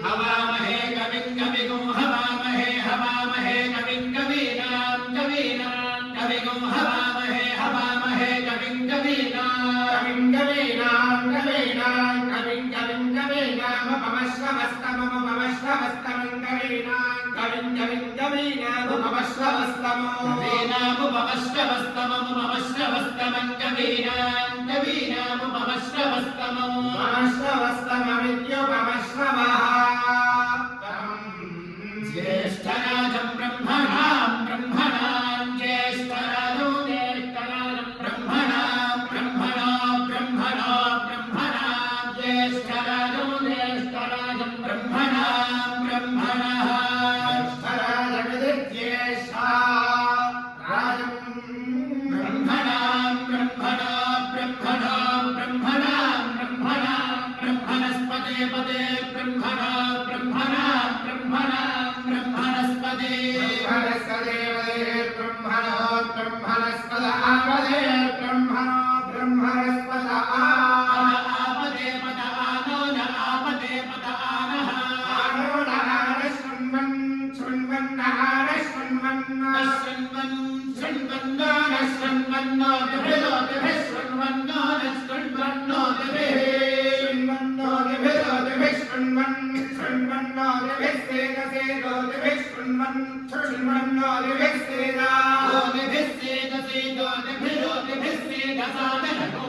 हवामहे कविं कविगुं हवामहे हवामहे कविं कवीनां कवीनां कविगुं हवामहे हवामहे कविं कवीनां कविं कवीनां उपमश्रवस्तमं कवीनां कविं कवीनां उपमश्रवस्तमं कवीनां उपमश्रवस्तममित्युपमश्रवः ज्येष्ठराजं ब्रह्मणां ज्येष्ठराजो ब्रह्मणां ज्येष्ठराजो ज्येष्ठराजं ब्रह्मणः ज्येष्ठराजविदिज्येष्ठा राजं ब्रह्मणस्पते पदे ब्रह्मणस्पते ब्रह्मणस्पद आपदे ब्रह्मणस्पद आपदे पद आनो न आपदे पद आनः आनो न आन शृण्वन्नो न शृण्वन्नो दिभिरो शृण्वन्नो न शृण्वन्नो शृण्वन्नो दिभिस्सेदसेदो शृण्वन्नो दिभिस्सेदा दिभिस्सेदसेदो दिभिरो दिभिस्सेदसादनः